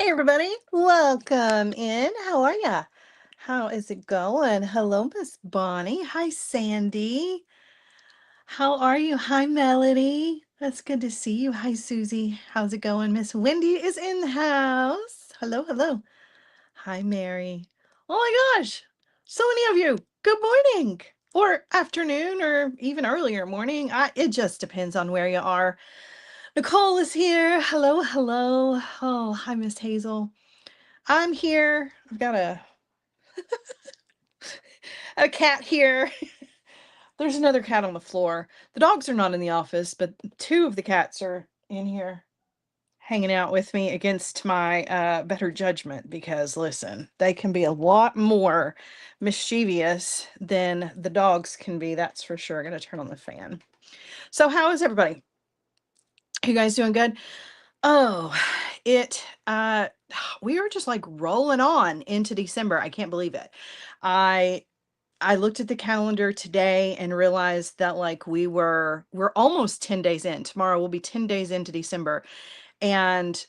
Hey everybody, welcome in. How are ya? How is it going? Hello, Miss Bonnie. Hi, Sandy. How are you? Hi, Melody. That's good to see you. Hi, Susie. How's it going? Miss Wendy is in the house. Hello, hello. Hi, Mary. Oh my gosh, so many of you. Good morning, or afternoon, or even earlier morning. It just depends on where you are. Nicole is here. Hello, hello. Oh, hi, Miss Hazel. I'm here. I've got a cat here. There's another cat on the floor. The dogs are not in the office, but two of the cats are in here hanging out with me against my better judgment because listen, they can be a lot more mischievous than the dogs can be. That's for sure. I'm going to turn on the fan. So how is everybody? You guys doing good? Oh, it we are just like rolling on into December. I can't believe it. I I looked at the calendar today and realized that like we're almost 10 days in. Tomorrow will be 10 days into December. And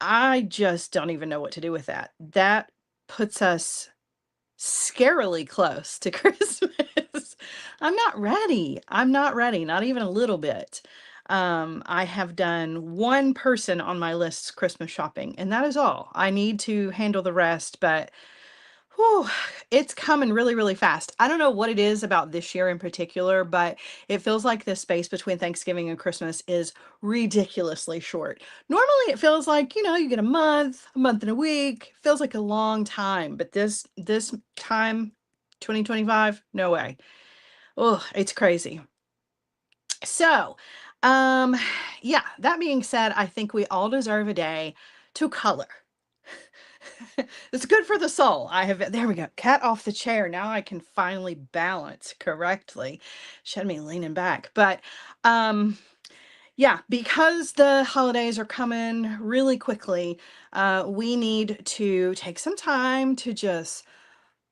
I just don't even know what to do with that. That puts us scarily close to Christmas. I'm not ready. I'm not ready, not even a little bit. I have done one person on my list's Christmas shopping, and that is all. I need to handle the rest, but whew, it's coming really, really fast. I don't know what it is about this year in particular, but it feels like the space between Thanksgiving and Christmas is ridiculously short. Normally it feels like, you get a month and a week. Feels like a long time, but this time, 2025, no way. Oh, it's crazy. So, um, yeah, that being said, I think we all deserve a day to color. It's good for the soul. There we go. Cat off the chair. Now I can finally balance correctly. She had me leaning back. But yeah, because the holidays are coming really quickly, we need to take some time to just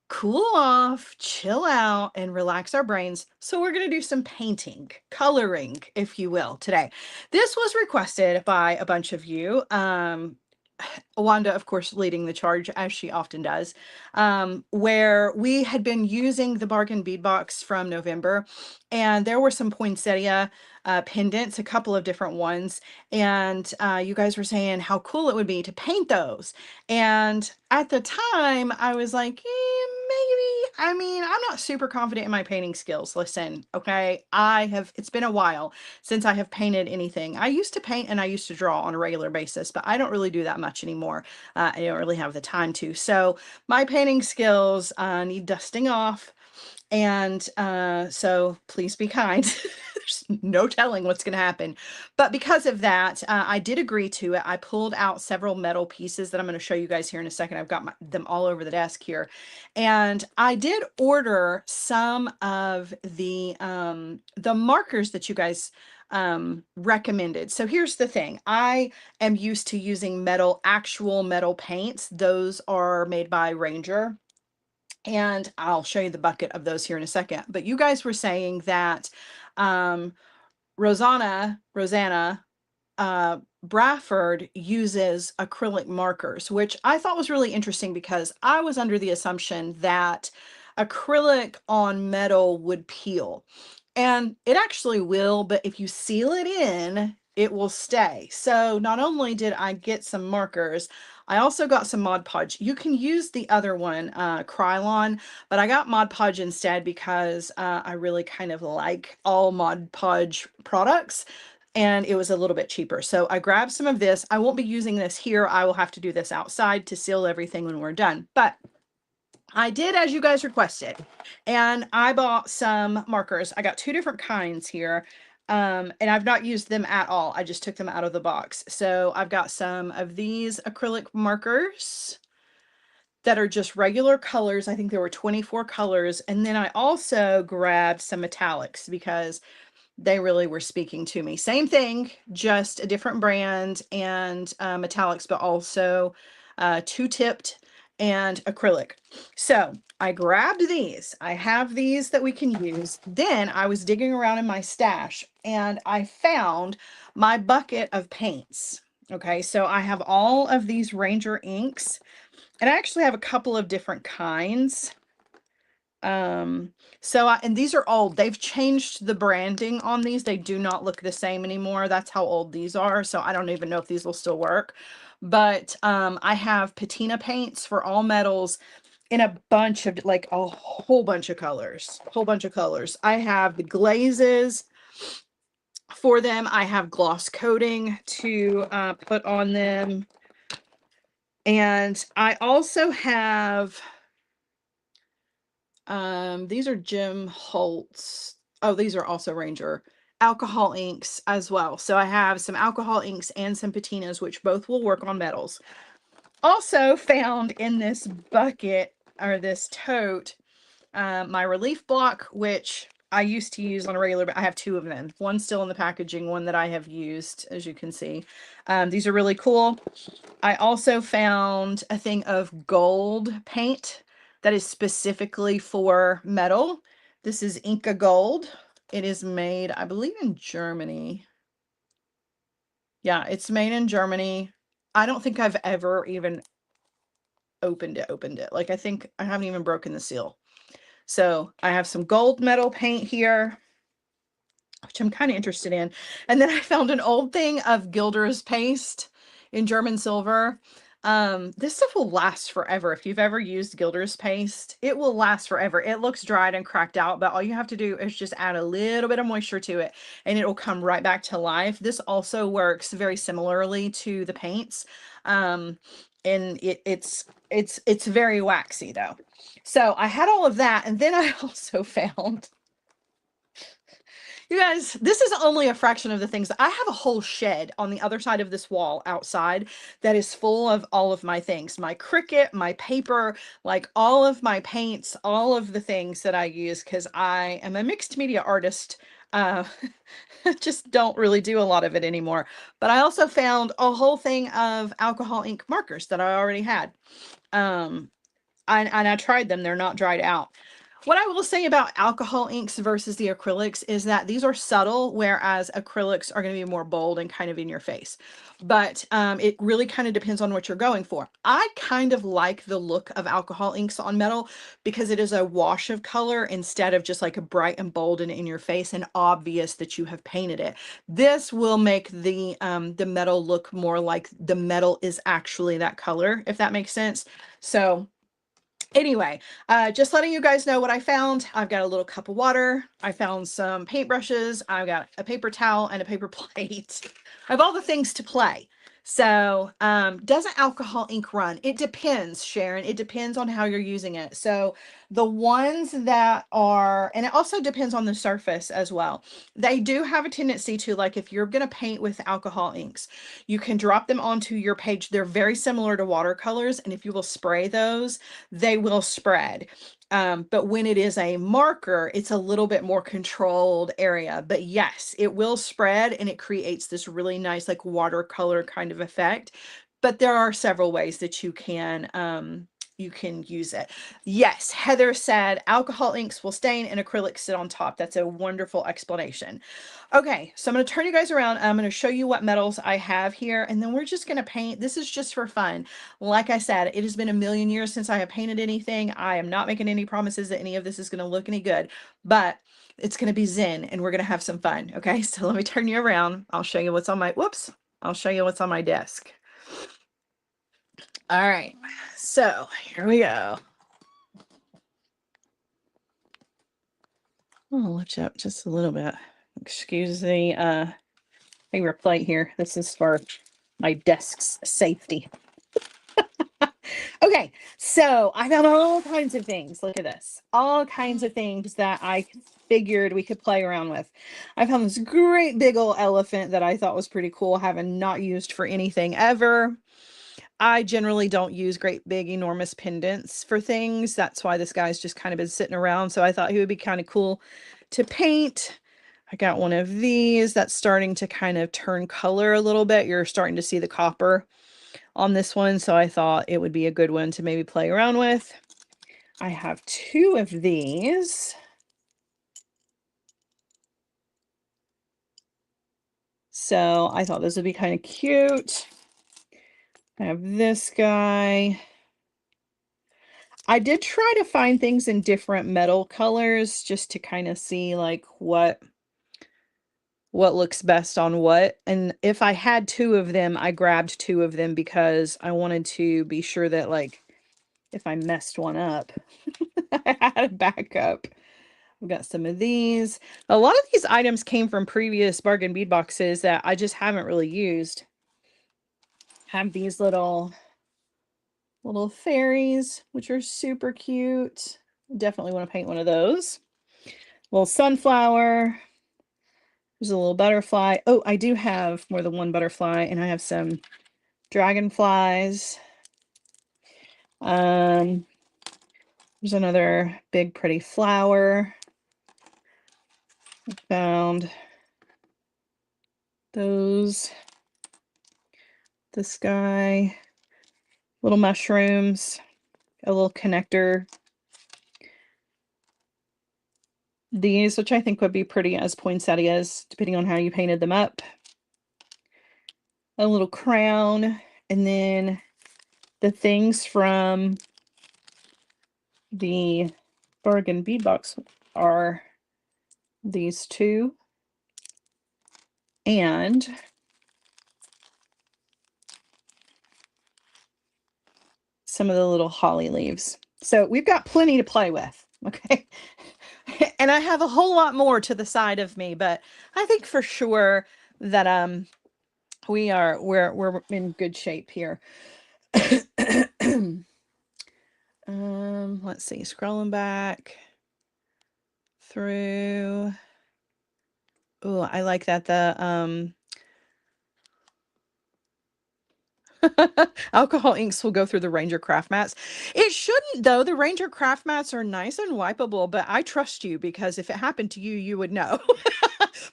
cool off, chill out, and relax our brains. So we're going to do some painting, coloring, if you will, today. This was requested by a bunch of you. Wanda, of course, leading the charge as she often does, where we had been using the bargain bead box from November, and there were some poinsettia pendants, a couple of different ones, and you guys were saying how cool it would be to paint those. And at the time, I was like, maybe. I mean, I'm not super confident in my painting skills. Listen, okay, it's been a while since I have painted anything. I used to paint and I used to draw on a regular basis, but I don't really do that much anymore. I don't really have the time to. So my painting skills need dusting off. And so please be kind. There's no telling what's going to happen. But because of that, I did agree to it. I pulled out several metal pieces that I'm going to show you guys here in a second. I've got them all over the desk here. And I did order some of the markers that you guys recommended. So here's the thing. I am used to using actual metal paints. Those are made by Ranger. And I'll show you the bucket of those here in a second. But you guys were saying that um, Rosanna Bradford uses acrylic markers, which I thought was really interesting because I was under the assumption that acrylic on metal would peel. And it actually will, but if you seal it in, it will stay. So not only did I get some markers, I also got some Mod Podge. You can use the other one, Krylon, but I got Mod Podge instead because I really kind of like all Mod Podge products and it was a little bit cheaper. So I grabbed some of this. I won't be using this here. I will have to do this outside to seal everything when we're done. But I did as you guys requested. And I bought some markers. I got two different kinds here. And I've not used them at all. I just took them out of the box. So I've got some of these acrylic markers that are just regular colors. I think there were 24 colors. And then I also grabbed some metallics because they really were speaking to me. Same thing, just a different brand and metallics, but also two-tipped and acrylic. So I grabbed these. I have these that we can use. Then I was digging around in my stash and I found my bucket of paints. Okay, so I have all of these Ranger inks, and I actually have a couple of different kinds. And these are old. They've changed the branding on these. They do not look the same anymore. That's how old these are. So I don't even know if these will still work. But I have patina paints for all metals in a bunch of, like, a whole bunch of colors. Whole bunch of colors. I have the glazes for them. I have gloss coating to put on them. And I also have these are Jim Holtz. Oh, these are also Ranger alcohol inks as well. So I have some alcohol inks and some patinas, which both will work on metals. Also found in this bucket, or this tote, my relief block, which I used to use on a regular, but I have two of them. One still in the packaging, one that I have used, as you can see. These are really cool. I also found a thing of gold paint that is specifically for metal. This is Inca Gold. It is made, I believe, in Germany. Yeah, it's made in Germany. I don't think I've ever even opened it. Like, I think I haven't even broken the seal. So I have some gold metal paint here, which I'm kind of interested in. And then I found an old thing of Gilder's paste in German silver. This stuff will last forever. If you've ever used Gilder's paste, it will last forever. It looks dried and cracked out, but all you have to do is just add a little bit of moisture to it and it will come right back to life. This also works very similarly to the paints. And it's very waxy though. So I had all of that, and then I also found, you guys, this is only a fraction of the things. I have a whole shed on the other side of this wall outside that is full of all of my things, my Cricut, my paper, like all of my paints, all of the things that I use, because I am a mixed media artist. Uh, just don't really do a lot of it anymore. But I also found a whole thing of alcohol ink markers that I already had. Um, and I tried them. They're not dried out. What I will say about alcohol inks versus the acrylics is that these are subtle, whereas acrylics are going to be more bold and kind of in your face. But it really kind of depends on what you're going for. I kind of like the look of alcohol inks on metal because it is a wash of color instead of just like a bright and bold and in your face and obvious that you have painted it. This will make the metal look more like the metal is actually that color, if that makes sense. So anyway, just letting you guys know what I found. I've got a little cup of water. I found some paintbrushes. I've got a paper towel and a paper plate. I have all the things to play. So, doesn't alcohol ink run? It depends, Sharon. It depends on how you're using it. So the ones that are, and it also depends on the surface as well. They do have a tendency to, like, if you're going to paint with alcohol inks, you can drop them onto your page. They're very similar to watercolors. And if you will spray those, they will spread. But when it is a marker, it's a little bit more controlled area. But yes, it will spread and it creates this really nice, like, watercolor kind of effect. But there are several ways that you can use it. Yes, Heather said alcohol inks will stain and acrylics sit on top. That's a wonderful explanation. Okay, so I'm going to turn you guys around. I'm going to show you what metals I have here, and then we're just going to paint. This is just for fun. Like I said, it has been a million years since I have painted anything. I am not making any promises that any of this is going to look any good, but it's going to be zen and we're going to have some fun. Okay, so let me turn you around. I'll show you what's on my, whoops, I'll show you what's on my desk. All right, so here we go. I'll lift you up just a little bit. Excuse the paper plate here. This is for my desk's safety. Okay, so I found all kinds of things. Look at this. All kinds of things that I figured we could play around with. I found this great big old elephant that I thought was pretty cool, having not used for anything ever. I generally don't use great big enormous pendants for things. That's why this guy's just kind of been sitting around. So I thought he would be kind of cool to paint. I got one of these that's starting to kind of turn color a little bit. You're starting to see the copper on this one. So I thought it would be a good one to maybe play around with. I have two of these. So I thought this would be kind of cute. I have this guy. I did try to find things in different metal colors just to kind of see like what looks best on what. And if I had two of them, I grabbed two of them because I wanted to be sure that like if I messed one up, I had a backup. I've got some of these. A lot of these items came from previous bargain bead boxes that I just haven't really used. Have these little fairies, which are super cute. Definitely want to paint one of those. Little sunflower. There's a little butterfly. Oh, I do have more than one butterfly, and I have some dragonflies. There's another big pretty flower. I found those. This guy. Little mushrooms. A little connector. These, which I think would be pretty as poinsettias, depending on how you painted them up. A little crown, and then the things from the bargain bead box are these two, and some of the little holly leaves. So we've got plenty to play with, okay? And I have a whole lot more to the side of me, but I think for sure that we're in good shape here. Let's see, scrolling back through. Oh, I like that the alcohol inks will go through the Ranger craft mats. It shouldn't though. The Ranger craft mats are nice and wipeable, but I trust you because if it happened to you, you would know.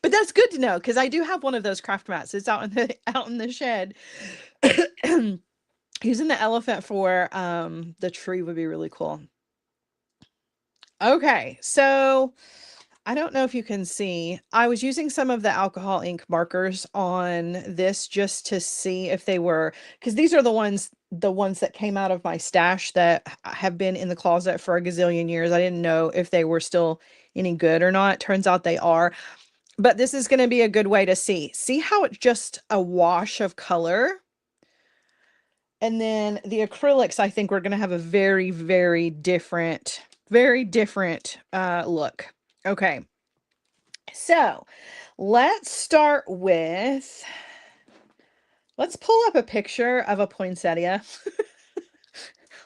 But that's good to know because I do have one of those craft mats. It's out in the shed. Using the elephant for the tree would be really cool. Okay, so I don't know if you can see. I was using some of the alcohol ink markers on this just to see if they were, because these are the ones that came out of my stash that have been in the closet for a gazillion years. I didn't know if they were still any good or not. Turns out they are. But this is going to be a good way to see. See how it's just a wash of color? And then the acrylics, I think we're going to have a very, very different look. Okay. So let's pull up a picture of a poinsettia.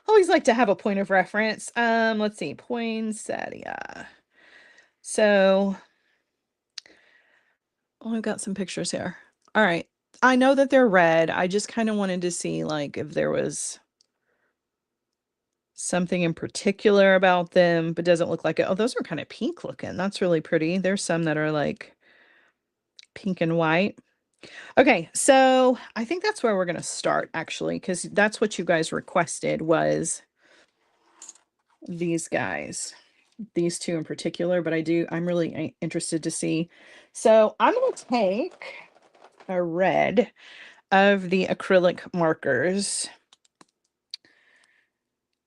Always like to have a point of reference. Let's see, poinsettia. So, oh, I've got some pictures here. All right. I know that they're red. I just kind of wanted to see like if there was something in particular about them, but doesn't look like it. Oh, those are kind of pink looking. That's really pretty. There's some that are like pink and white. Okay, so I think that's where we're going to start actually, because that's what you guys requested was these guys, these two in particular, but I'm really interested to see. So I'm going to take a red of the acrylic markers.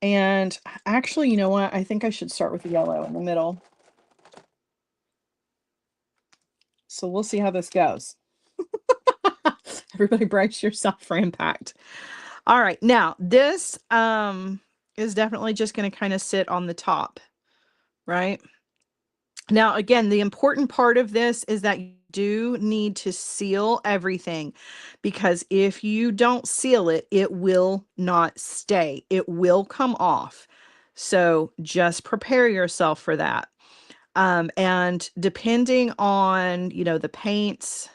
And actually, you know what? I think I should start with the yellow in the middle. So we'll see how this goes. Everybody brace yourself for impact. All right, now this is definitely just going to kind of sit on the top, right? Now, again, the important part of this is that you do need to seal everything because if you don't seal it, it will not stay. It will come off. So just prepare yourself for that. And depending on, the paints,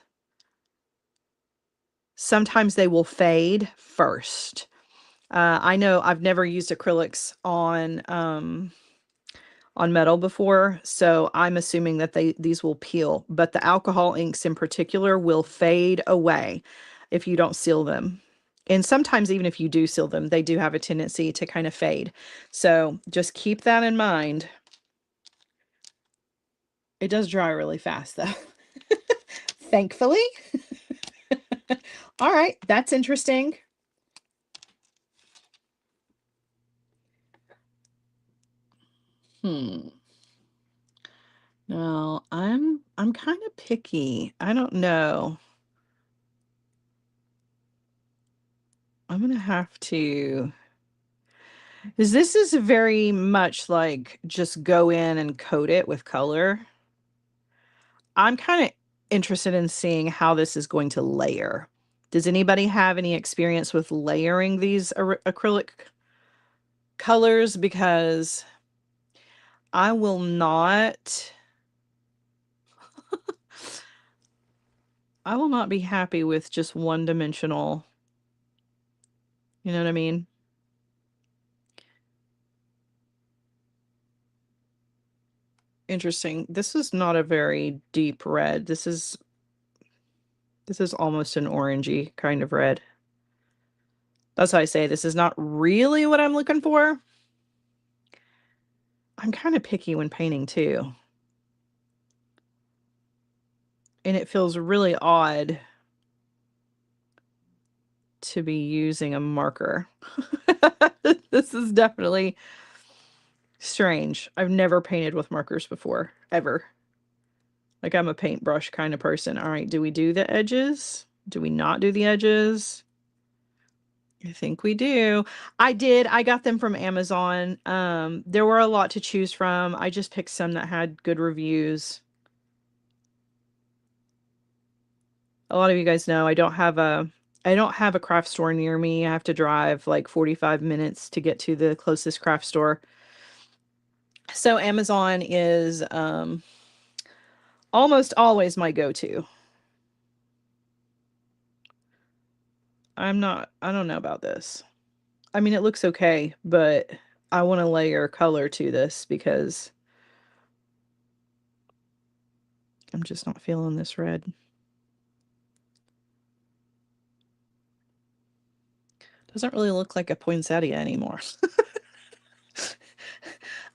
sometimes they will fade first. I know I've never used acrylics on metal before, so I'm assuming that these will peel, but the alcohol inks in particular will fade away if you don't seal them. And sometimes even if you do seal them, they do have a tendency to kind of fade. So just keep that in mind. It does dry really fast though. Thankfully. All right, that's interesting. Hmm. No, I'm kind of picky. I don't know. I'm gonna have to, because this is very much like just go in and coat it with color. I'm kind of interested in seeing how this is going to layer. Does anybody have any experience with layering these acrylic colors? Because I will not, I will not be happy with just one-dimensional, you know what I mean? Interesting. This is not a very deep red. This is almost an orangey kind of red. That's why I say this is not really what I'm looking for. I'm kind of picky when painting too. And it feels really odd to be using a marker. This is definitely strange. I've never painted with markers before, ever. Like, I'm a paintbrush kind of person. All right, do we do the edges? Do we not do the edges? I think we do. I did. I got them from Amazon. There were a lot to choose from. I just picked some that had good reviews. A lot of you guys know I don't have a craft store near me. I have to drive like 45 minutes to get to the closest craft store. So Amazon is almost always my go-to. I don't know about this. I mean, it looks okay, but I want to layer color to this because I'm just not feeling this red. Doesn't really look like a poinsettia anymore.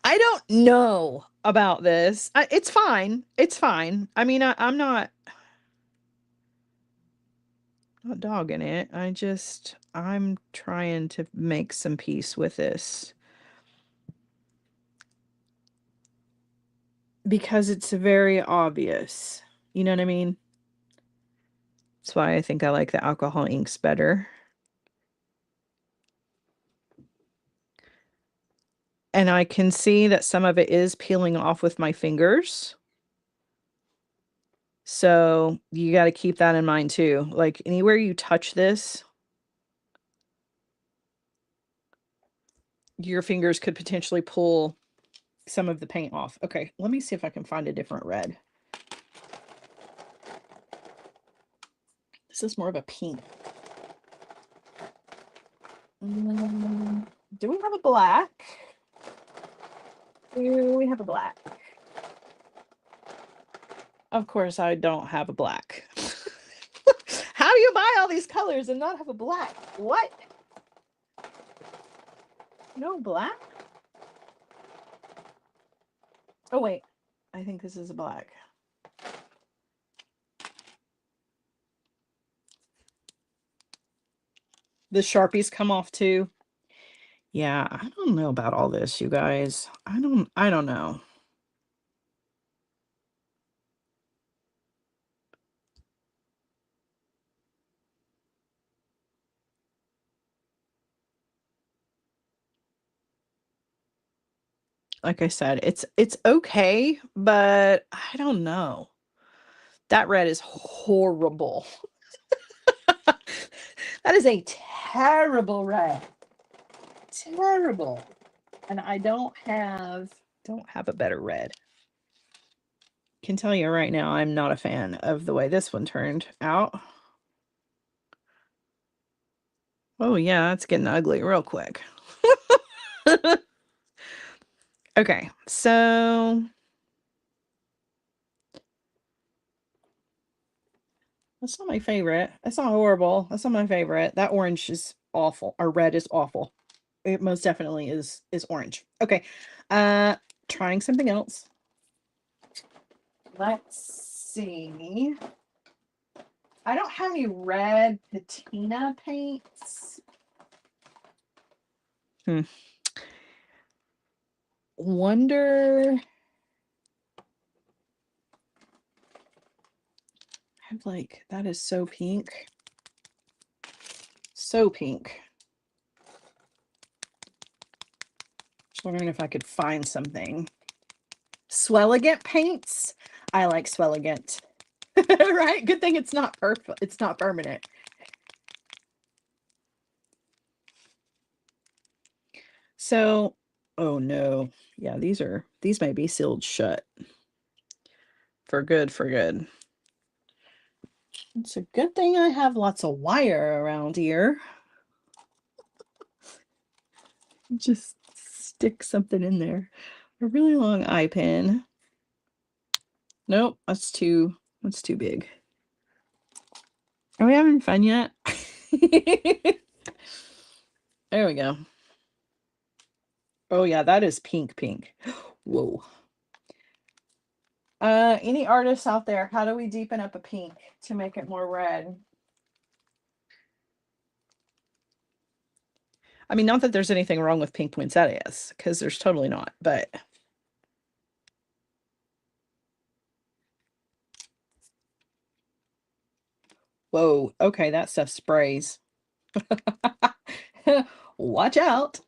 I don't know about this. It's fine. It's fine. I mean, I'm not dogging it. I'm trying to make some peace with this because it's very obvious. You know what I mean? That's why I think I like the alcohol inks better. And I can see that some of it is peeling off with my fingers. So you got to keep that in mind too. Like, anywhere you touch this, your fingers could potentially pull some of the paint off. Okay, let me see if I can find a different red. This is more of a pink. Do we have a black? Do we have a black? Of course, I don't have a black. How do you buy all these colors and not have a black? What? No black? Oh, wait. I think this is a black. The Sharpies come off too. Yeah, I don't know about all this, you guys. I don't know. Like I said, it's okay, but I don't know. That red is horrible. That is a terrible red. Terrible. And I don't have a better red. Can tell you right now, I'm not a fan of the way this one turned out. Oh yeah, it's getting ugly real quick. Okay, so that's not my favorite. That's not horrible. That's not my favorite. That orange is awful. Or red is awful. It most definitely is orange. Okay. Trying something else. Let's see. I don't have any red patina paints. wonder, I'm like, that is so pink. So pink. Just wondering if I could find something. Swelligant paints. I like Swelligant. Right? Good thing it's not perfect. It's not permanent. So, oh no. Yeah, these may be sealed shut. For good, for good. It's a good thing I have lots of wire around here. Just stick something in there. A really long eye pin. Nope, that's too big. Are we having fun yet? There we go. Oh yeah, that is pink. Whoa. Any artists out there, how do we deepen up a pink to make it more red? I mean, not that there's anything wrong with pink poinsettias, because there's totally not, but whoa, okay, that stuff sprays. Watch out.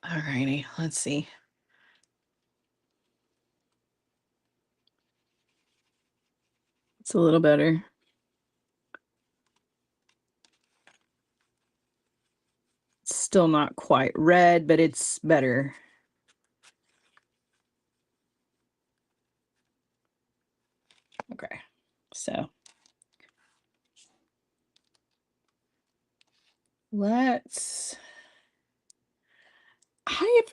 Alrighty, let's see. It's a little better. It's still not quite red, but it's better. Okay, so let's,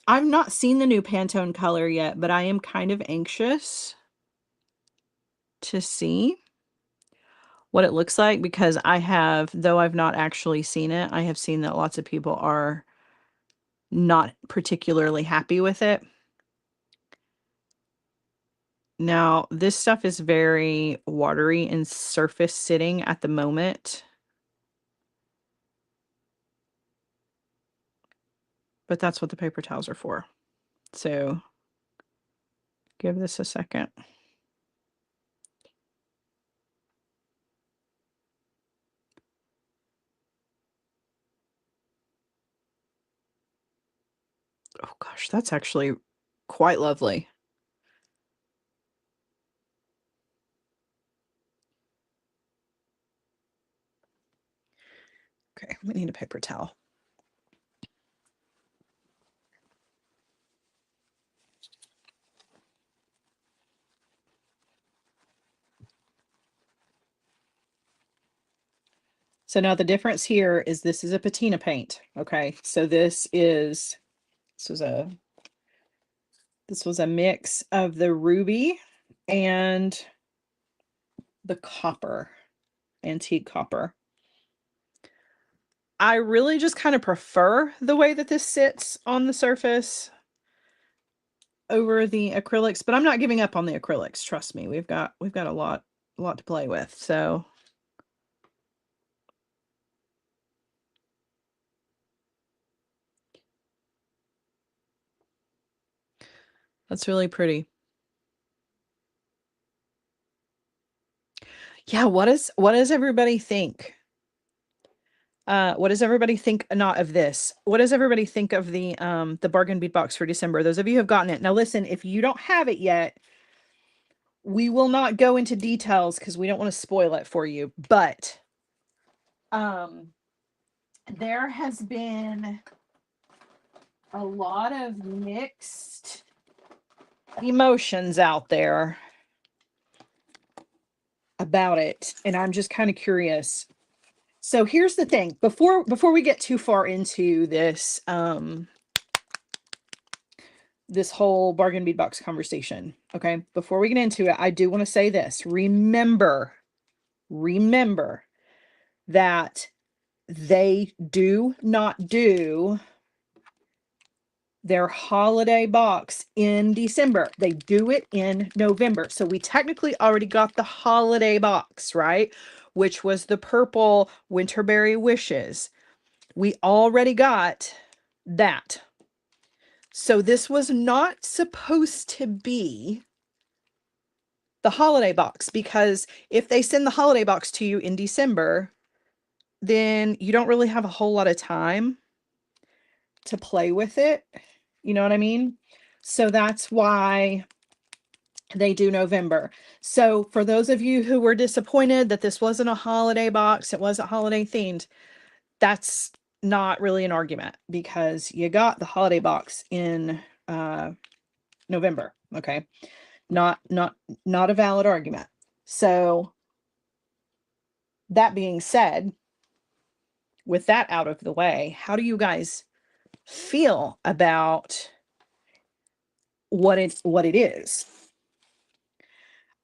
I've not seen the new Pantone color yet, but I am kind of anxious to see what it looks like, because I have, though I've not actually seen it, I have seen that lots of people are not particularly happy with it. Now, this stuff is very watery and surface sitting at the moment, but that's what the paper towels are for. So give this a second. Oh gosh, that's actually quite lovely. Okay, we need a paper towel. So now the difference here is this is a patina paint. Okay, so this was a mix of the ruby and the copper, antique copper. I really just kind of prefer the way that this sits on the surface over the acrylics, but I'm not giving up on the acrylics. Trust me, we've got a lot to play with. So that's really pretty. Yeah, what does everybody think? What does everybody think, not of this? What does everybody think of the bargain bead box for December? Those of you who have gotten it. Now listen, if you don't have it yet, we will not go into details because we don't want to spoil it for you, but there has been a lot of mixed emotions out there about it, and I'm just kind of curious. So here's the thing, before we get too far into this this whole bargain bead box conversation, okay, before we get into it, I do want to say this. Remember that they do not do their holiday box in December. They do it in November. So we technically already got the holiday box, right? Which was the purple Winterberry Wishes. We already got that. So this was not supposed to be the holiday box, because if they send the holiday box to you in December, then you don't really have a whole lot of time to play with it. You know what I mean? So that's why they do November. So for those of you who were disappointed that this wasn't a holiday box, it wasn't holiday themed, that's not really an argument, because you got the holiday box in November. Okay. Not a valid argument. So that being said, with that out of the way, how do you guys feel about what it is?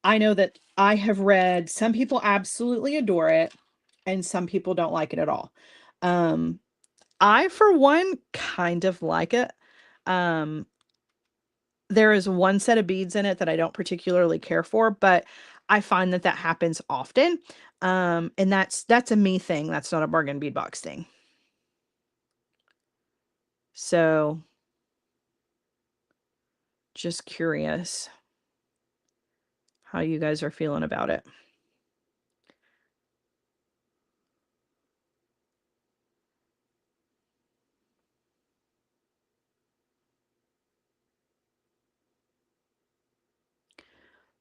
I know that I have read some people absolutely adore it and some people don't like it at all. Um, I, for one, kind of like it. Um, there is one set of beads in it that I don't particularly care for, but I find that that happens often. And that's a me thing. That's not a bargain bead box thing. So just curious how you guys are feeling about it.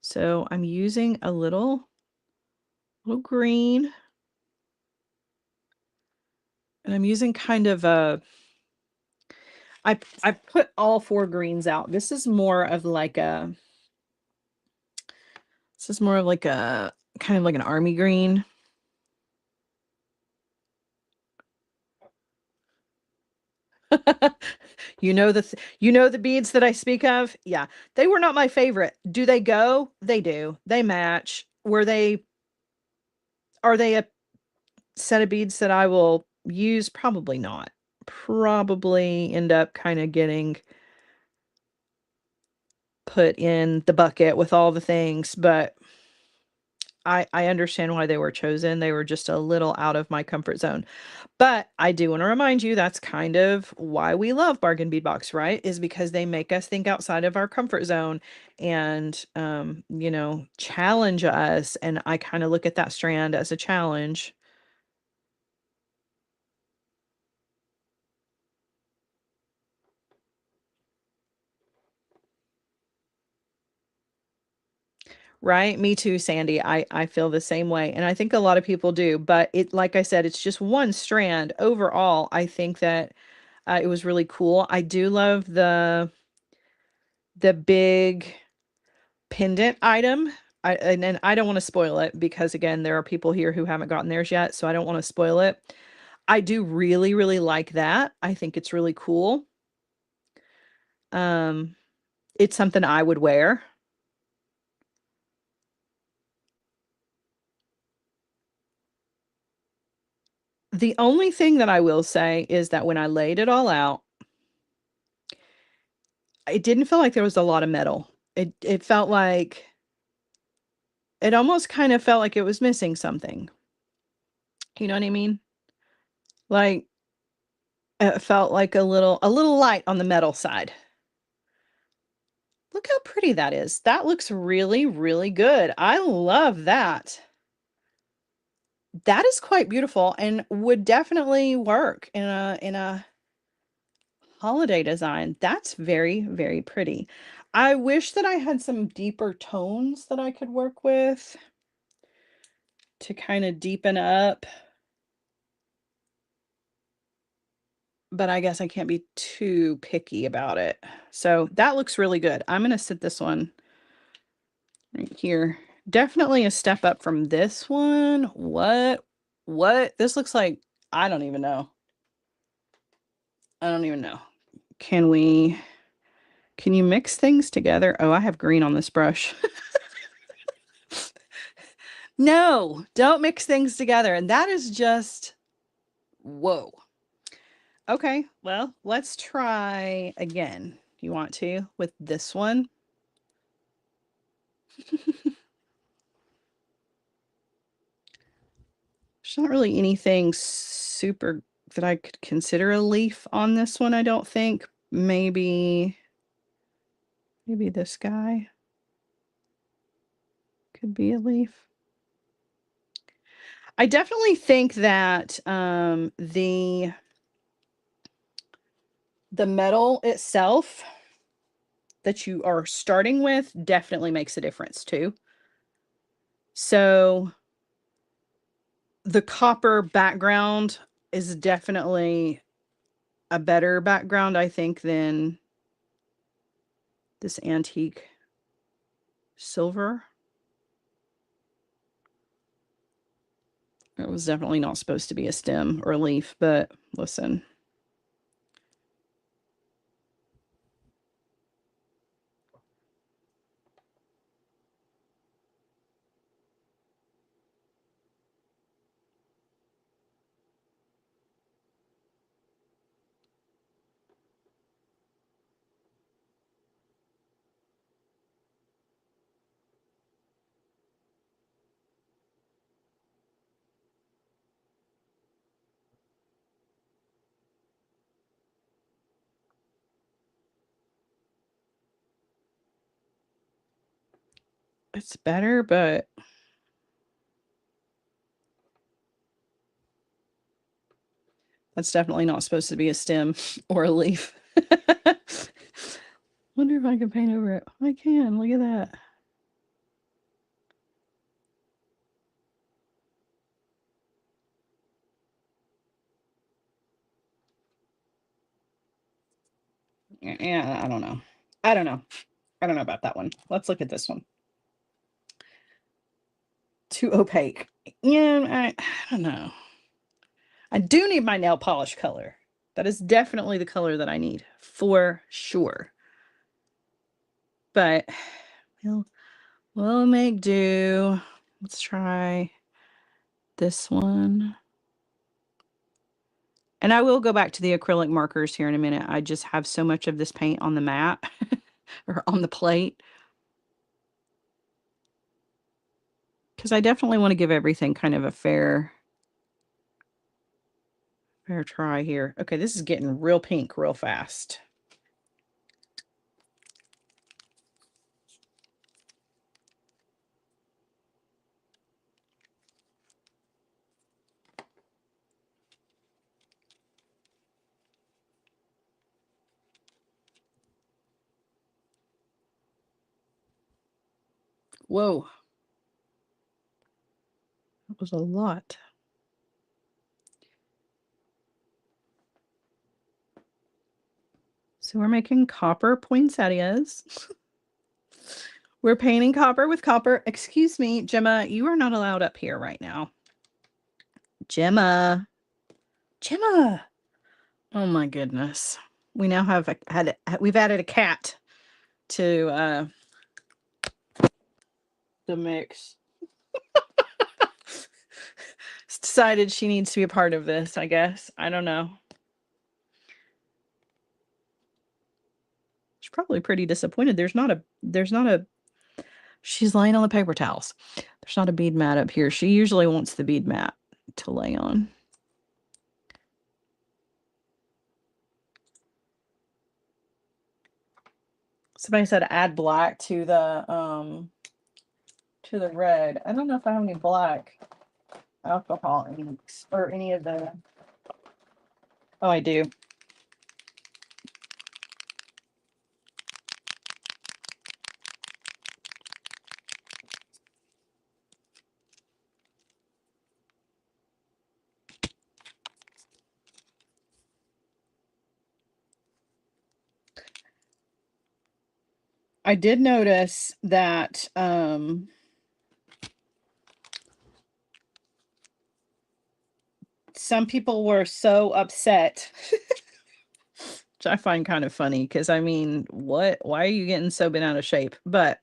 So I'm using a little green, and I'm using kind of a, I put all 4 greens out. This is more of like a, kind of like an army green. You know the beads that I speak of? Yeah. They were not my favorite. Do they go? They do. They match. Are they a set of beads that I will use? Probably not. Probably end up kind of getting put in the bucket with all the things, but I understand why they were chosen. They were just a little out of my comfort zone. But I do want to remind you, that's kind of why we love Bargain Bead Box, right? Is because they make us think outside of our comfort zone and, challenge us. And I kind of look at that strand as a challenge. Right? Me too, Sandy. I feel the same way. And I think a lot of people do. But like I said, it's just one strand. Overall, I think that it was really cool. I do love the big pendant item. And I don't want to spoil it because, again, there are people here who haven't gotten theirs yet, so I don't want to spoil it. I do really, really like that. I think it's really cool. Um, it's something I would wear. The only thing that I will say is that when I laid it all out, it didn't feel like there was a lot of metal. It felt like it almost kind of felt like it was missing something. You know what I mean? Like it felt like a little light on the metal side. Look how pretty that is. That looks really, really good. I love that. That is quite beautiful and would definitely work in a holiday design. That's very, very pretty. I wish that I had some deeper tones that I could work with to kind of deepen up, but I guess I can't be too picky about it. So that looks really good. I'm going to sit this one right here. Definitely a step up from this one. What? What? This looks like, I don't even know. I don't even know. Can you mix things together? Oh, I have green on this brush. No, don't mix things together. And that is just, whoa. Okay, well, let's try again. You want to with this one? There's not really anything super that I could consider a leaf on this one, I don't think. maybe this guy could be a leaf. I definitely think that the metal itself that you are starting with definitely makes a difference too. So the copper background is definitely a better background, I think, than this antique silver. It was definitely not supposed to be a stem or a leaf, but listen. It's better, but that's definitely not supposed to be a stem or a leaf. Wonder if I can paint over it. I can. Look at that. Yeah, I don't know. I don't know. I don't know about that one. Let's look at this one. Too opaque. Yeah, I don't know. I do need my nail polish color. That is definitely the color that I need for sure. But we'll make do. Let's try this one. And I will go back to the acrylic markers here in a minute. I just have so much of this paint on the mat or on the plate. Because I definitely want to give everything kind of a fair try here. Okay, this is getting real pink real fast. Whoa. That was a lot. So we're making copper poinsettias. We're painting copper with copper. Excuse me, Gemma, you are not allowed up here right now. Gemma. Gemma. Oh my goodness. We now have we've added a cat to the mix. It's decided she needs to be a part of this, I guess. I don't know. She's probably pretty disappointed. There's not a she's laying on the paper towels. There's not a bead mat up here. She usually wants the bead mat to lay on. Somebody said add black to the red. I don't know if I have any black alcohol inks or any of the. Oh, I do. I did notice that some people were so upset, which I find kind of funny because I mean, why are you getting so bent out of shape? But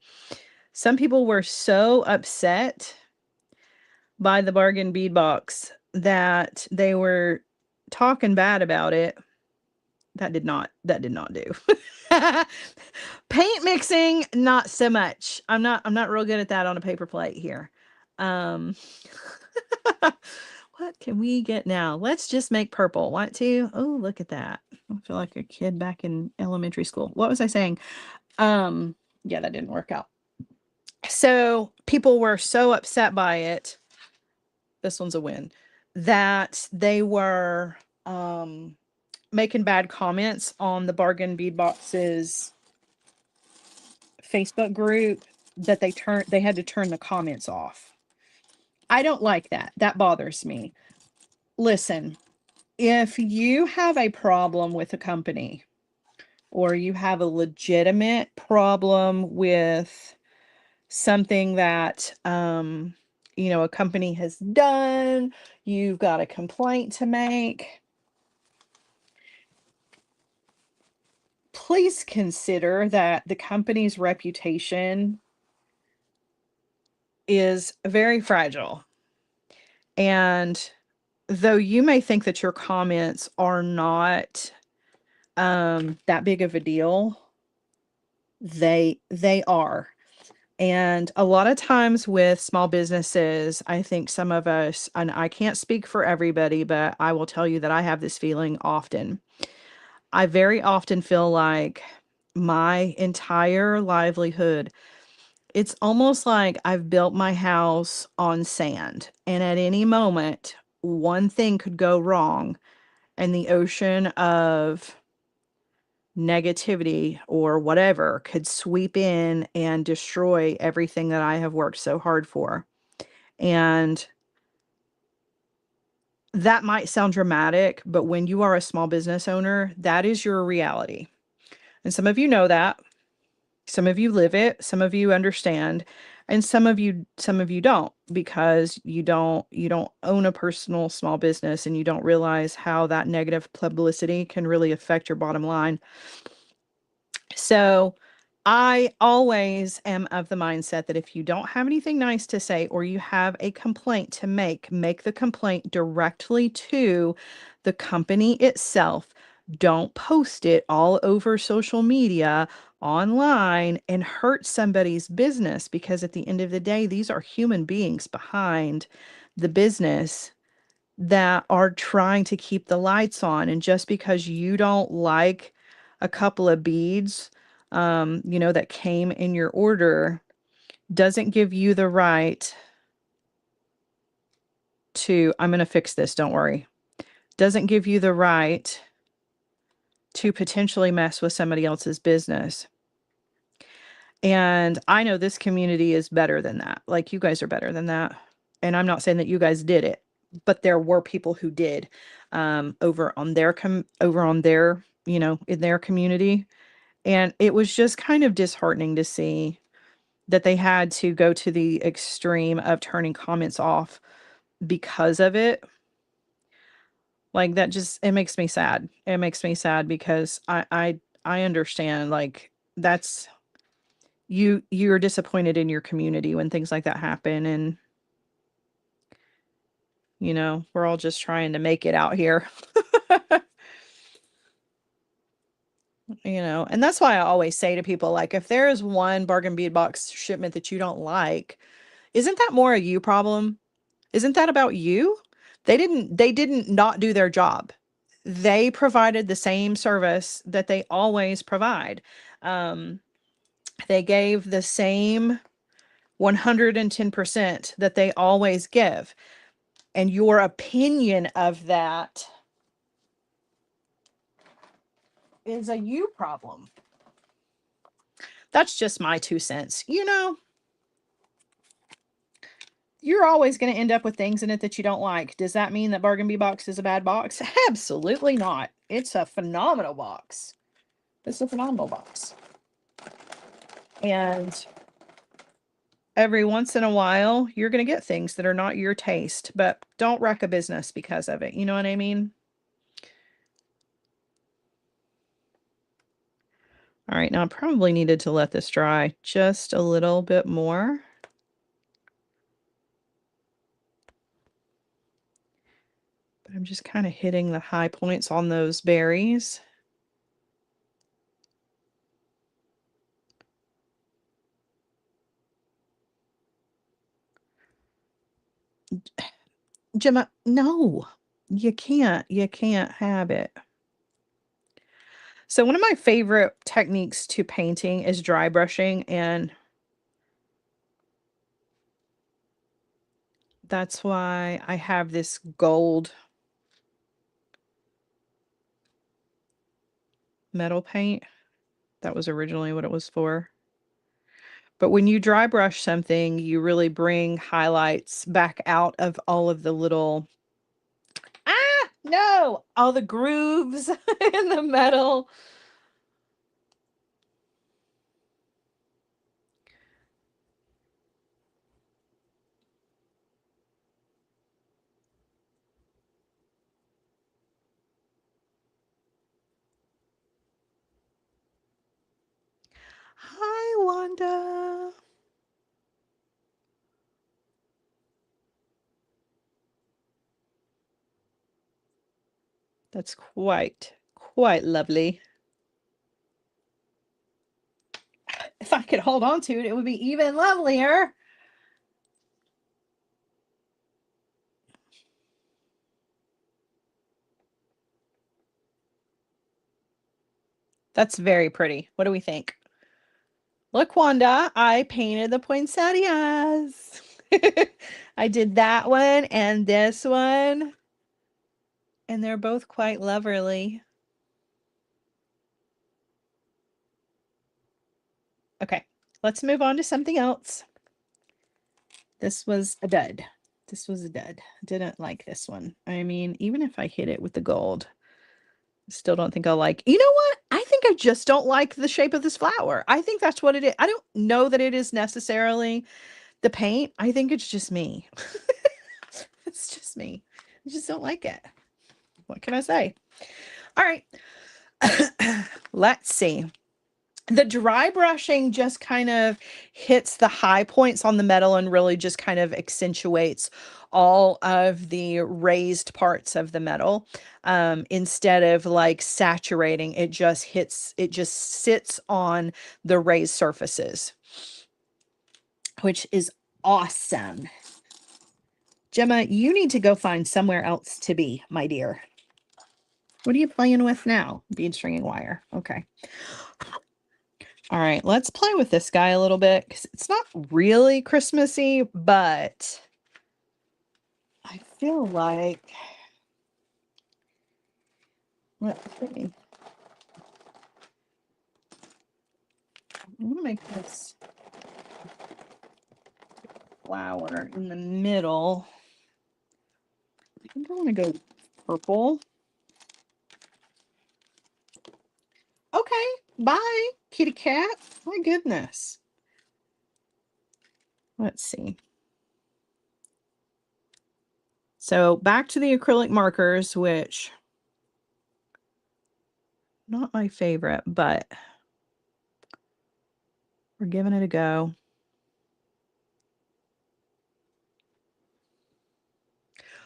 some people were so upset by the bargain bead box that they were talking bad about it. That did not do. Paint mixing, not so much. I'm not real good at that on a paper plate here. What What can we get now? Let's just make purple. Want to? Oh, look at that. I feel like a kid back in elementary school. What was I saying? Yeah, that didn't work out. So people were so upset by it. This one's a win. That they were making bad comments on the Bargain Bead Boxes Facebook group that they had to turn the comments off. I don't like that. That bothers me. Listen, if you have a problem with a company or you have a legitimate problem with something that a company has done, you've got a complaint to make, please consider that the company's reputation is very fragile. And though you may think that your comments are not that big of a deal, they are. And a lot of times with small businesses, I think some of us, and I can't speak for everybody, but I will tell you that I have this feeling often. I very often feel like my entire livelihood, it's almost like I've built my house on sand, and at any moment, one thing could go wrong, and the ocean of negativity or whatever could sweep in and destroy everything that I have worked so hard for. And that might sound dramatic, but when you are a small business owner, that is your reality. And some of you know that. Some of you live it, some of you understand, and some of you don't, because you don't own a personal small business and you don't realize how that negative publicity can really affect your bottom line. So I always am of the mindset that if you don't have anything nice to say or you have a complaint to make the complaint directly to the company itself. Don't post it all over social media, online, and hurt somebody's business, because at the end of the day, these are human beings behind the business that are trying to keep the lights on. And just because you don't like a couple of beads, that came in your order, doesn't give you the right to, I'm going to fix this, don't worry, doesn't give you the right to potentially mess with somebody else's business. And I know this community is better than that. Like, you guys are better than that. And I'm not saying that you guys did it, but there were people who did, over on their, in their community. And it was just kind of disheartening to see that they had to go to the extreme of turning comments off because of it. Like, that just, it makes me sad. It makes me sad because I understand, like, that's, you're disappointed in your community when things like that happen. And we're all just trying to make it out here. And that's why I always say to people, like, if there is one bargain bead box shipment that you don't like, isn't that more a you problem? Isn't that about you? They didn't not do their job. They provided the same service that they always provide. Um, they gave the same 110% that they always give. And your opinion of that is a you problem. That's just my 2 cents. You're always going to end up with things in it that you don't like. Does that mean that Bargain Bee Box is a bad box? Absolutely not. It's a phenomenal box. It's a phenomenal box. And every once in a while, you're going to get things that are not your taste, but don't wreck a business because of it. You know what I mean? All right, now I probably needed to let this dry just a little bit more. But I'm just kind of hitting the high points on those berries. Gemma, no, you can't have it. So one of my favorite techniques to painting is dry brushing, and that's why I have this gold metal paint. That was originally what it was for. But when you dry brush something, you really bring highlights back out of all of the little no, all the grooves in the metal. Hi, Wanda. That's quite lovely. If I could hold on to it, it would be even lovelier. That's very pretty. What do we think? Look, Wanda, I painted the poinsettias. I did that one and this one, and they're both quite lovely. Okay, let's move on to something else. This was a dud. This was a dud. Didn't like this one. I mean, even if I hit it with the gold, still don't think I'll like. You know what? I think I just don't like the shape of this flower. I think that's what it is. I don't know that it is necessarily the paint. I think it's just me. It's just me. I just don't like it. What can I say? All right. Let's see. The dry brushing just kind of hits the high points on the metal and really just kind of accentuates all of the raised parts of the metal. Instead of like saturating, it just sits on the raised surfaces, which is awesome. Gemma, you need to go find somewhere else to be, my dear. What are you playing with now? Bead stringing wire. Okay. All right, let's play with this guy a little bit because it's not really Christmassy, but I feel like, let's see. I'm gonna make this flower in the middle. I think I want to go purple. Okay, bye, kitty cat. My goodness. Let's see. So back to the acrylic markers, which not my favorite, but we're giving it a go.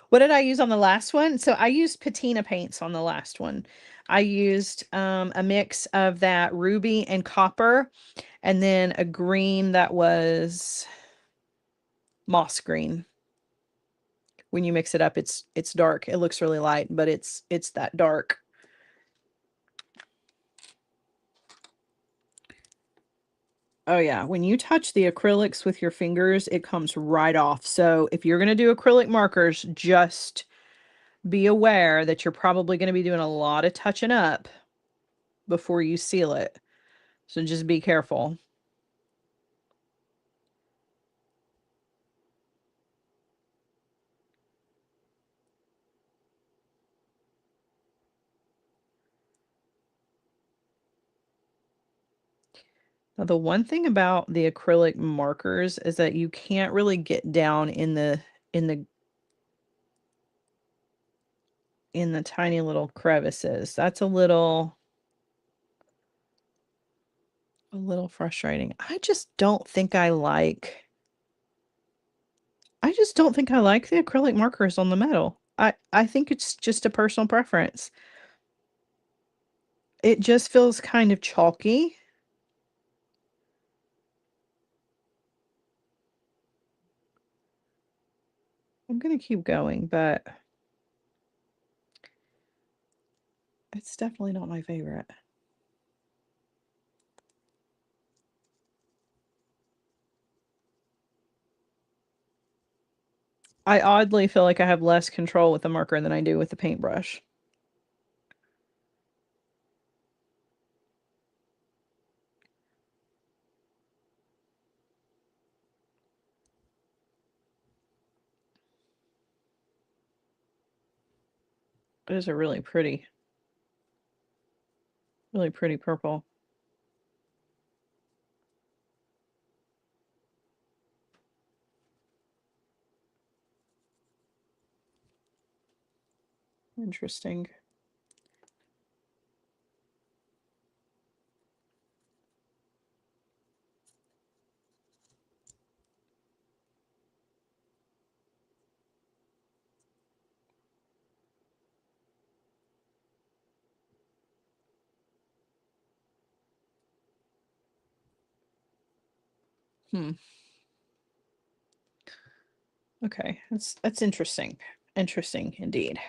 What did I use on the last one? So I used patina paints on the last one. I used a mix of that ruby and copper, and then a green that was moss green. When you mix it up, it's dark. It looks really light, but it's that dark. Oh yeah, when you touch the acrylics with your fingers, it comes right off. So if you're going to do acrylic markers, just be aware that you're probably going to be doing a lot of touching up before you seal it. So just be careful. Now, the one thing about the acrylic markers is that you can't really get down in the in the tiny little crevices. That's a little frustrating. I just don't think I like the acrylic markers on the metal. I think it's just a personal preference. It just feels kind of chalky. I'm gonna keep going, but it's definitely not my favorite. I oddly feel like I have less control with the marker than I do with the paintbrush. It is a really pretty purple. Interesting. Hmm. Okay, that's interesting. Interesting indeed.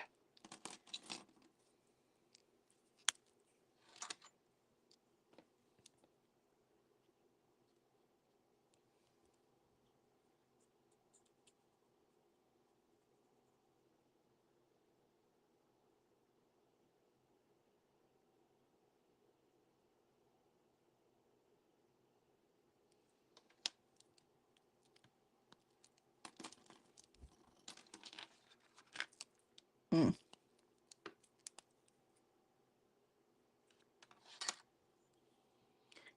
Hmm.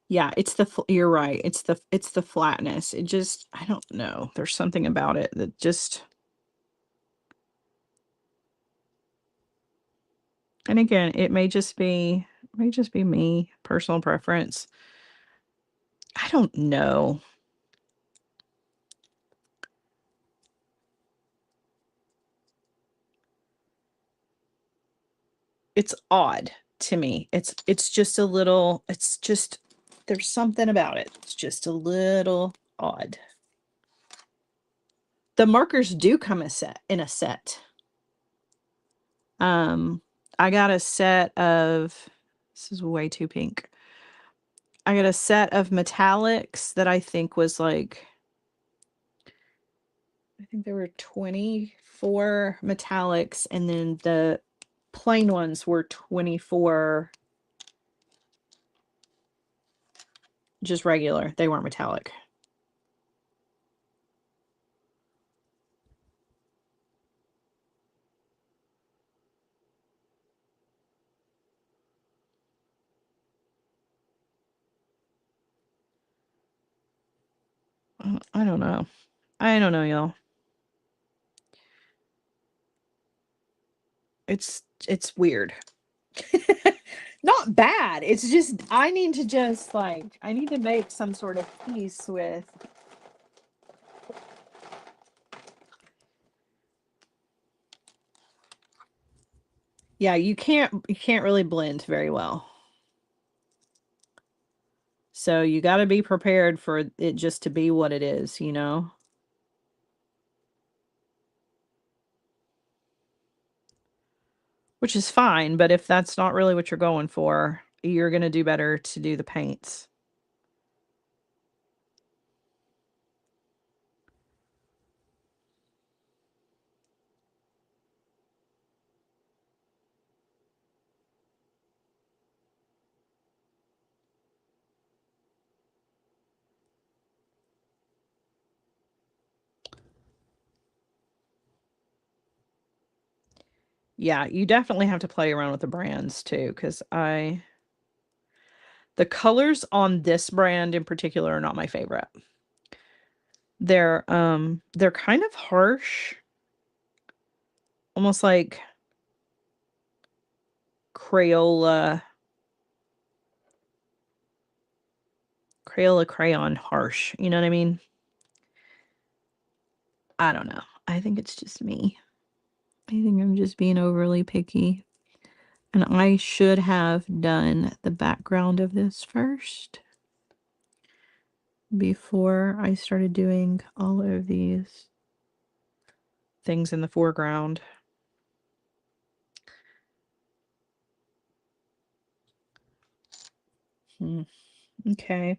Yeah, it's you're right. It's the flatness. It just I don't know. There's something about it that just and again, it may just be me, personal preference. I don't know. It's odd to me. It's just a little it's just there's something about it. It's just a little odd. The markers do come in a set. Um, I got a set of this is way too pink. I got a set of metallics that I think was like I think there were 24 metallics and then the plain ones were 24 just regular. They weren't metallic. I don't know. I don't know, y'all. It's weird. Not bad. It's just I need to just like I need to make some sort of peace with yeah, you can't really blend very well. So you got to be prepared for it just to be what it is, you know? Which is fine, but if that's not really what you're going for, you're going to do better to do the paints. Yeah, you definitely have to play around with the brands too, because the colors on this brand in particular are not my favorite. They're kind of harsh, almost like Crayola Crayola crayon harsh. You know what I mean? I don't know. I think it's just me. I think I'm just being overly picky. And I should have done the background of this first before I started doing all of these things in the foreground. Okay.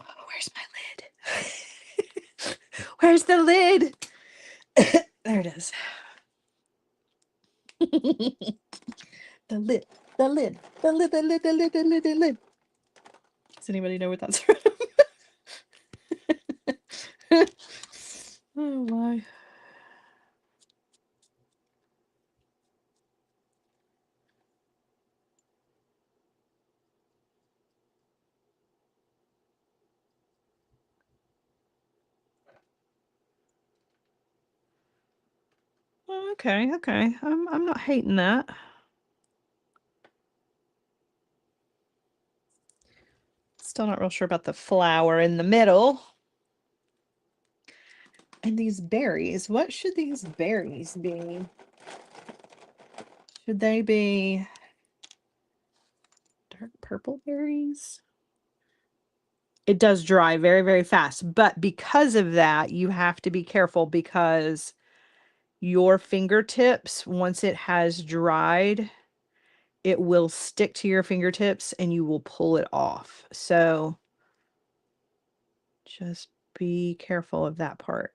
Oh, where's my lid? Where's the lid? There it is. The lid, the lid, the lid, the lid, the lid, the lid, the lid. Does anybody know what that's from? Oh my. Okay, okay. I'm not hating that. Still not real sure about the flower in the middle. And these berries, what should these berries be? Should they be dark purple berries? It does dry very, very fast, but because of that, you have to be careful because your fingertips, once it has dried, it will stick to your fingertips and you will pull it off. So just be careful of that part.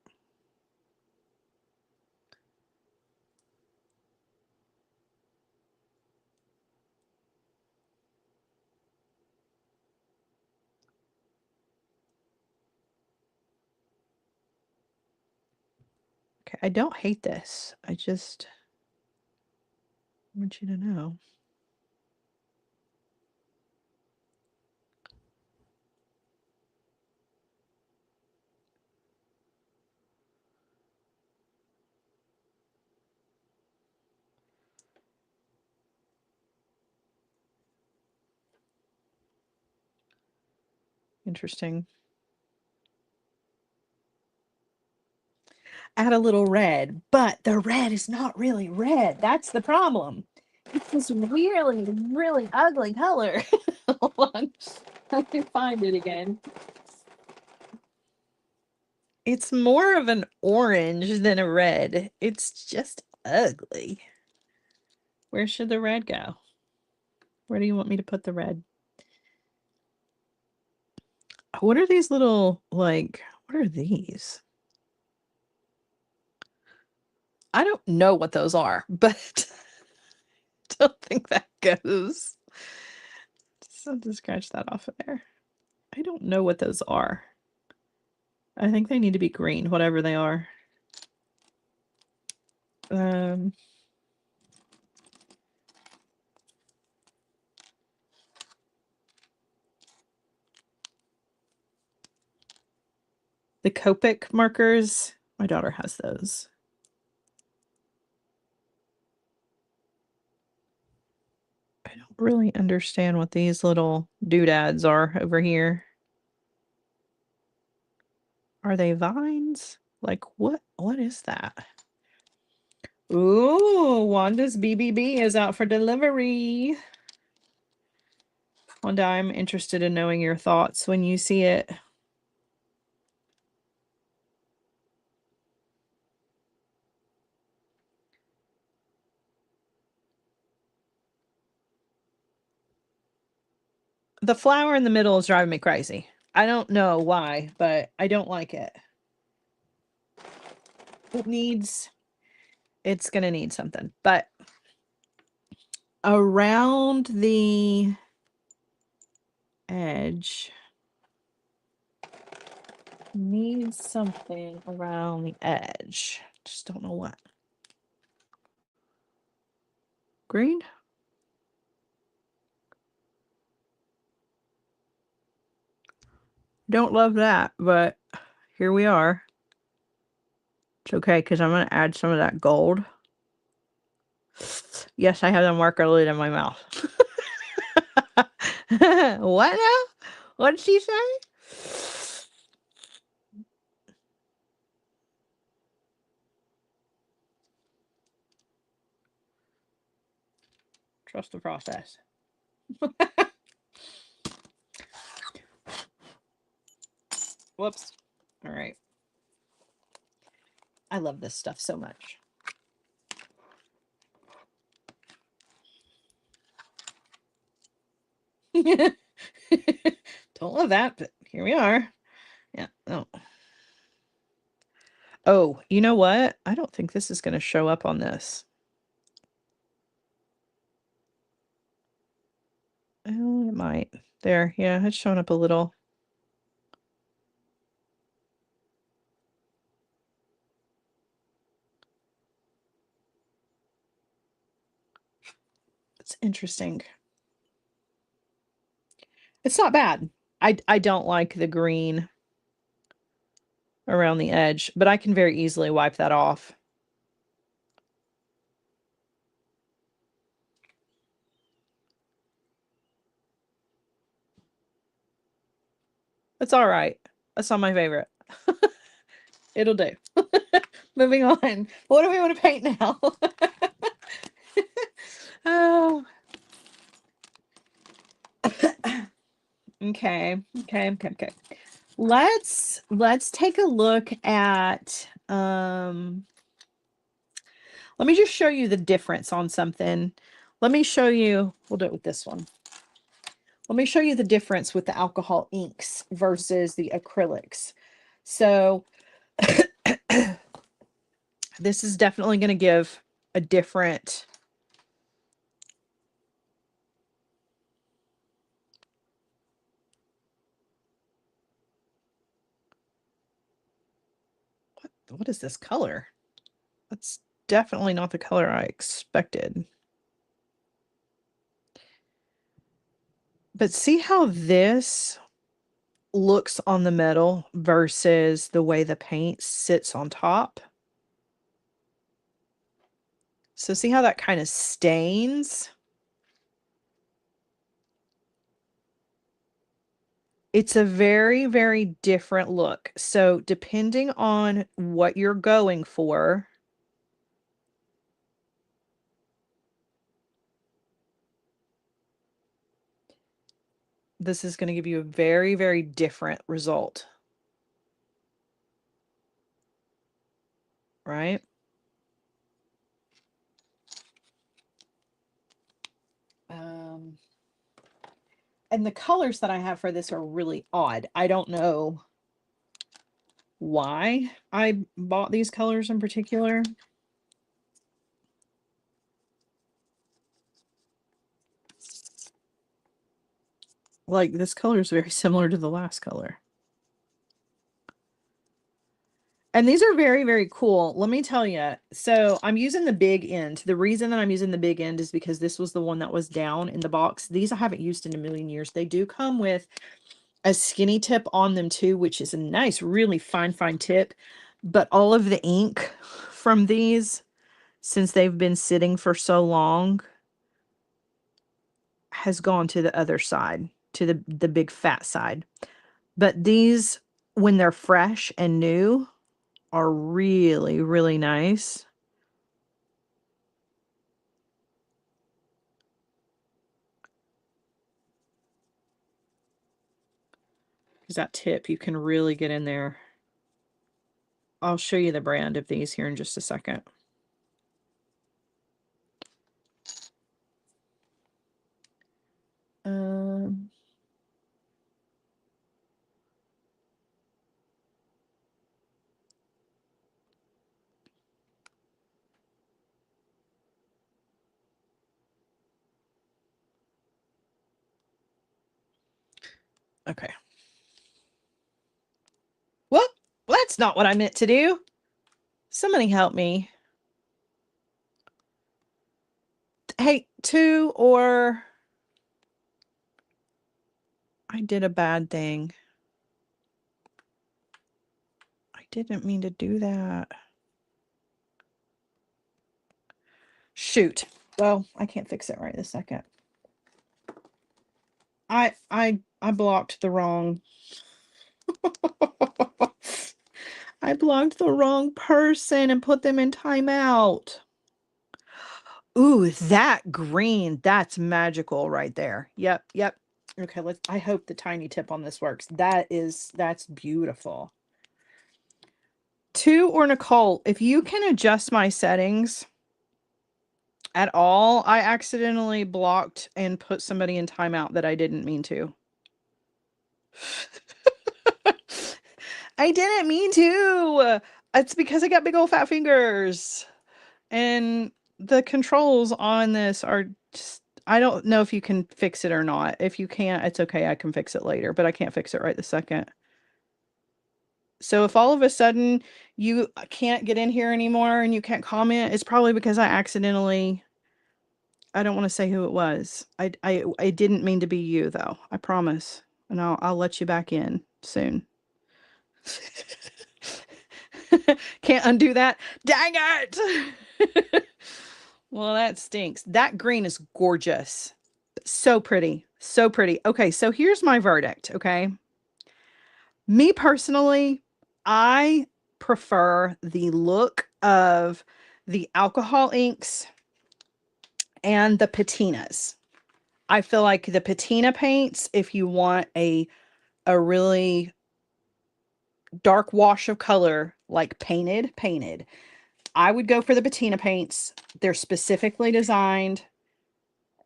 Okay, I don't hate this. I just want you to know. Interesting. Add a little red, but the red is not really red. That's the problem. It's this really, really ugly color. Hold on. Let me find it again. It's more of an orange than a red. It's just ugly. Where should the red go? Where do you want me to put the red? What are these little, like, what are these? I don't know what those are, but don't think that goes. So to scratch that off of there. I don't know what those are. I think they need to be green, whatever they are. The Copic markers, my daughter has those. I don't really understand what these little doodads are over here. Are they vines? Like what is that? Ooh, Wanda's BBB is out for delivery. Wanda, I'm interested in knowing your thoughts when you see it. The flower in the middle is driving me crazy. I don't know why, but I don't like it. It's gonna need something, but around the edge needs something around the edge. Just don't know what. Green? Don't love that, but here we are. It's okay because I'm going to add some of that gold. Yes, I have the marker lid in my mouth. What now? What did she say? Trust the process. Whoops. All right. I love this stuff so much. Don't love that, but here we are. Yeah. Oh. Oh, you know what? I don't think this is going to show up on this. Oh, it might. There. Yeah, it's showing up a little. It's interesting. It's not bad. I don't like the green around the edge, but I can very easily wipe that off. It's all right. That's not my favorite. It'll do. Moving on. What do we want to paint now? Oh. Okay. Let's take a look at let me just show you the difference on something. Let me show you, we'll do it with this one. Let me show you the difference with the alcohol inks versus the acrylics. So this is definitely going to give a different what is this color? That's definitely not the color I expected. But see how this looks on the metal versus the way the paint sits on top? So see how that kind of stains? It's a very, very different look. So depending on what you're going for, this is going to give you a very, very different result. Right? And the colors that I have for this are really odd. I don't know why I bought these colors in particular. Like, this color is very similar to the last color. And these are very, very cool. Let me tell you. So I'm using the big end. The reason that I'm using the big end is because this was the one that was down in the box. These I haven't used in a million years. They do come with a skinny tip on them too, which is a nice, really fine tip. But all of the ink from these, since they've been sitting for so long, has gone to the other side, to the big fat side. But these, when they're fresh and new, are really, really nice. Because that tip, you can really get in there. I'll show you the brand of these here in just a second. Okay. Well, that's not what I meant to do. Somebody help me. Hey, two, or I did a bad thing. I didn't mean to do that. Shoot. Well, I can't fix it right this second. I blocked the wrong I blocked the wrong person and put them in timeout. Ooh, that green, that's magical right there. Yep. Okay, I hope the tiny tip on this works. That's beautiful. 2 or Nicole, if you can adjust my settings at all, I accidentally blocked and put somebody in timeout that I didn't mean to. I didn't mean to. It's because I got big old fat fingers. And the controls on this are just, I don't know if you can fix it or not. If you can't, it's okay. I can fix it later, but I can't fix it right this second. So if all of a sudden you can't get in here anymore and you can't comment, it's probably because I accidentally, I don't want to say who it was. I didn't mean to be you though. I promise. And I'll let you back in soon. Can't undo that. Dang it. Well, that stinks. That green is gorgeous. So pretty. So pretty. Okay, so here's my verdict, okay? Me personally, I prefer the look of the alcohol inks and the patinas. I feel like the patina paints, if you want a really dark wash of color, like painted, I would go for the patina paints. They're specifically designed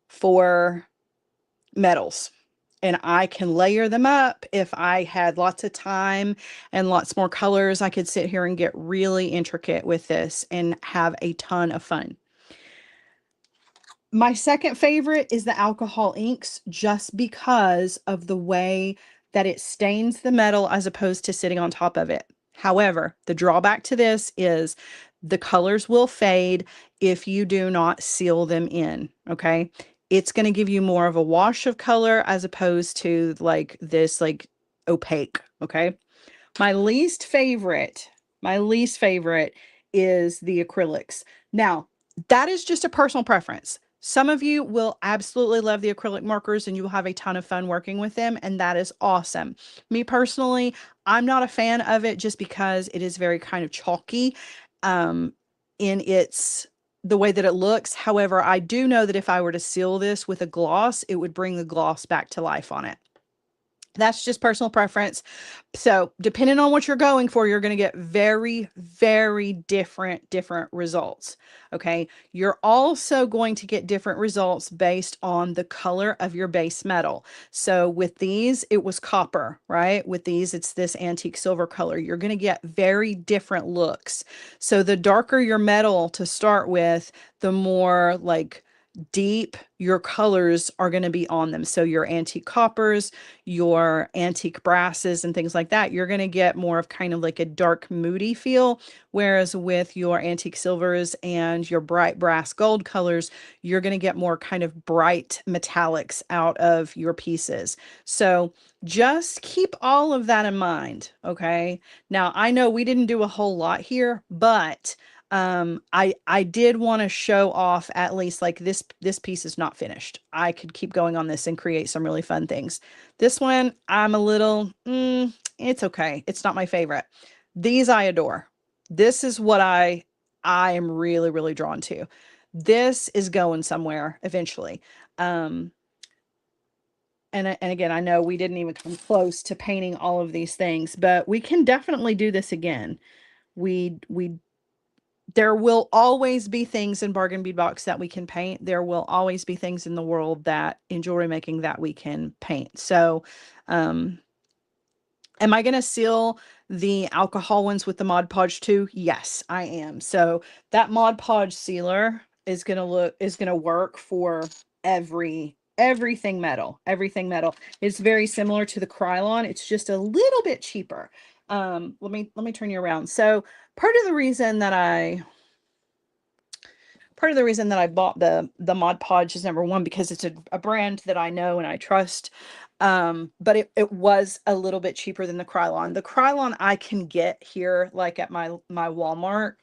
for metals. And I can layer them up. If I had lots of time and lots more colors, I could sit here and get really intricate with this and have a ton of fun. My second favorite is the alcohol inks, just because of the way that it stains the metal as opposed to sitting on top of it. However, the drawback to this is the colors will fade if you do not seal them in, okay? It's going to give you more of a wash of color as opposed to like this like opaque, okay? My least favorite is the acrylics. Now, that is just a personal preference. Some of you will absolutely love the acrylic markers and you will have a ton of fun working with them, and that is awesome. Me personally, I'm not a fan of it just because it is very kind of chalky in the way that it looks. However, I do know that if I were to seal this with a gloss, it would bring the gloss back to life on it. That's just personal preference. So depending on what you're going for, you're going to get very, very different results. Okay. You're also going to get different results based on the color of your base metal. So with these, it was copper, right? With these, it's this antique silver color. You're going to get very different looks. So the darker your metal to start with, the more like deep your colors are going to be on them. So your antique coppers, your antique brasses and things like that, you're going to get more of kind of like a dark moody feel. Whereas with your antique silvers and your bright brass gold colors, you're going to get more kind of bright metallics out of your pieces. So just keep all of that in mind. Okay. Now I know we didn't do a whole lot here, but I did want to show off at least like this piece is not finished. I could keep going on this and create some really fun things. This one, I'm a little, it's okay. It's not my favorite. These I adore. This is what I am really, really drawn to. This is going somewhere eventually. And again, I know we didn't even come close to painting all of these things, but we can definitely do this again. There will always be things in Bargain Bead Box that we can paint. There will always be things in the world that in jewelry making that we can paint. So, am I going to seal the alcohol ones with the Mod Podge too? Yes, I am. So that Mod Podge sealer is going to work for everything metal, everything metal. It's very similar to the Krylon. It's just a little bit cheaper. Let me turn you around. So part of the reason that I bought the Mod Podge is number one, because it's a brand that I know and I trust. But it was a little bit cheaper than the Krylon. The Krylon I can get here like at my Walmart.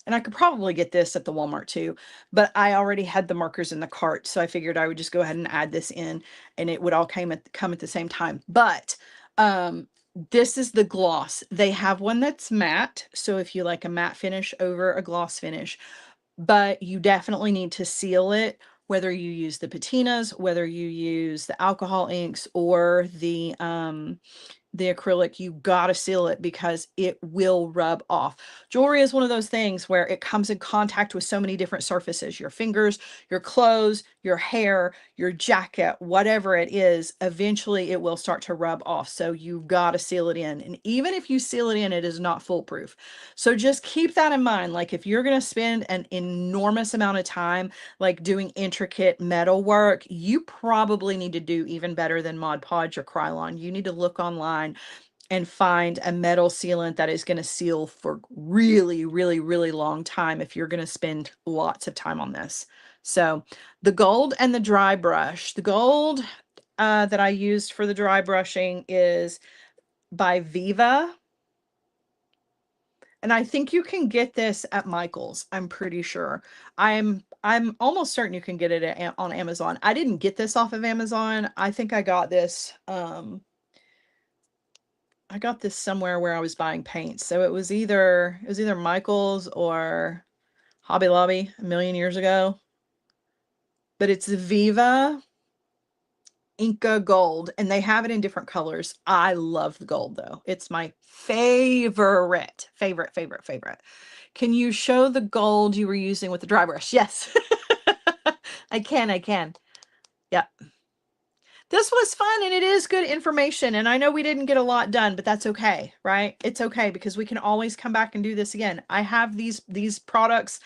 And I could probably get this at the Walmart too, but I already had the markers in the cart, so I figured I would just go ahead and add this in and it would all come at the same time. But this is the gloss. They have one that's matte, so if you like a matte finish over a gloss finish, but you definitely need to seal it, whether you use the patinas, whether you use the alcohol inks or the the acrylic, you gotta seal it because it will rub off. Jewelry is one of those things where it comes in contact with so many different surfaces, your fingers, your clothes, your hair, your jacket, whatever it is, eventually it will start to rub off. So you've got to seal it in. And even if you seal it in, it is not foolproof. So just keep that in mind. Like if you're going to spend an enormous amount of time like doing intricate metal work, you probably need to do even better than Mod Podge or Krylon. You need to look online and find a metal sealant that is going to seal for really, really, really long time if you're going to spend lots of time on this. So the gold and the dry brush, the gold that I used for the dry brushing is by Viva. And I think you can get this at Michael's. I'm pretty sure. I'm almost certain you can get it on Amazon. I didn't get this off of Amazon. I think I got this somewhere where I was buying paint. So it was either Michael's or Hobby Lobby a million years ago. But it's Viva Inca Gold, and they have it in different colors. I love the gold though. It's my favorite. Can you show the gold you were using with the dry brush? Yes. I can. Yeah. This was fun and it is good information. And I know we didn't get a lot done, but that's okay, right? It's okay because we can always come back and do this again. I have these products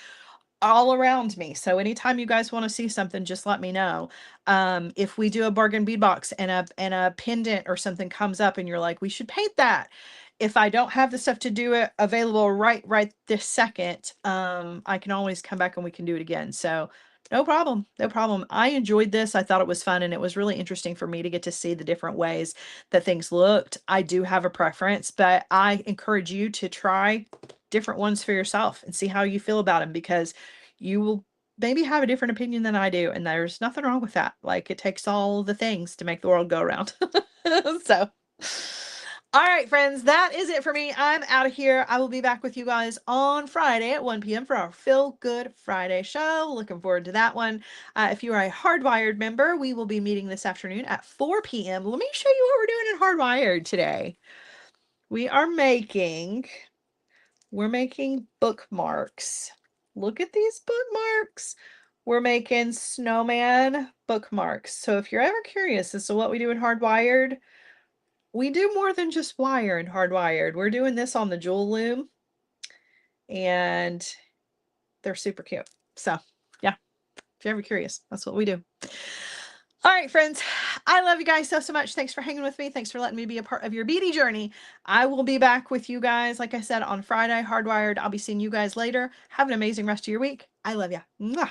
all around me. So anytime you guys want to see something, just let me know. If we do a bargain bead box and a pendant or something comes up and you're like, we should paint that. If I don't have the stuff to do it available right this second, I can always come back and we can do it again. So no problem. I enjoyed this. I thought it was fun and it was really interesting for me to get to see the different ways that things looked. I do have a preference, but I encourage you to try different ones for yourself and see how you feel about them, because you will maybe have a different opinion than I do. And there's nothing wrong with that. Like it takes all the things to make the world go around. So, all right, friends, that is it for me. I'm out of here. I will be back with you guys on Friday at 1 p.m. for our Feel Good Friday show. Looking forward to that one. If you are a Hardwired member, we will be meeting this afternoon at 4 p.m. Let me show you what we're doing in Hardwired today. We're making bookmarks. Look at these bookmarks. We're making snowman bookmarks. So if you're ever curious as to what we do in Hardwired, we do more than just wire in Hardwired. We're doing this on the jewel loom and they're super cute. So yeah, if you're ever curious, that's what we do. All right, friends, I love you guys so much. Thanks for hanging with me. Thanks for letting me be a part of your beadie journey. I will be back with you guys, like I said, on Friday, Hardwired. I'll be seeing you guys later. Have an amazing rest of your week. I love you. Mwah.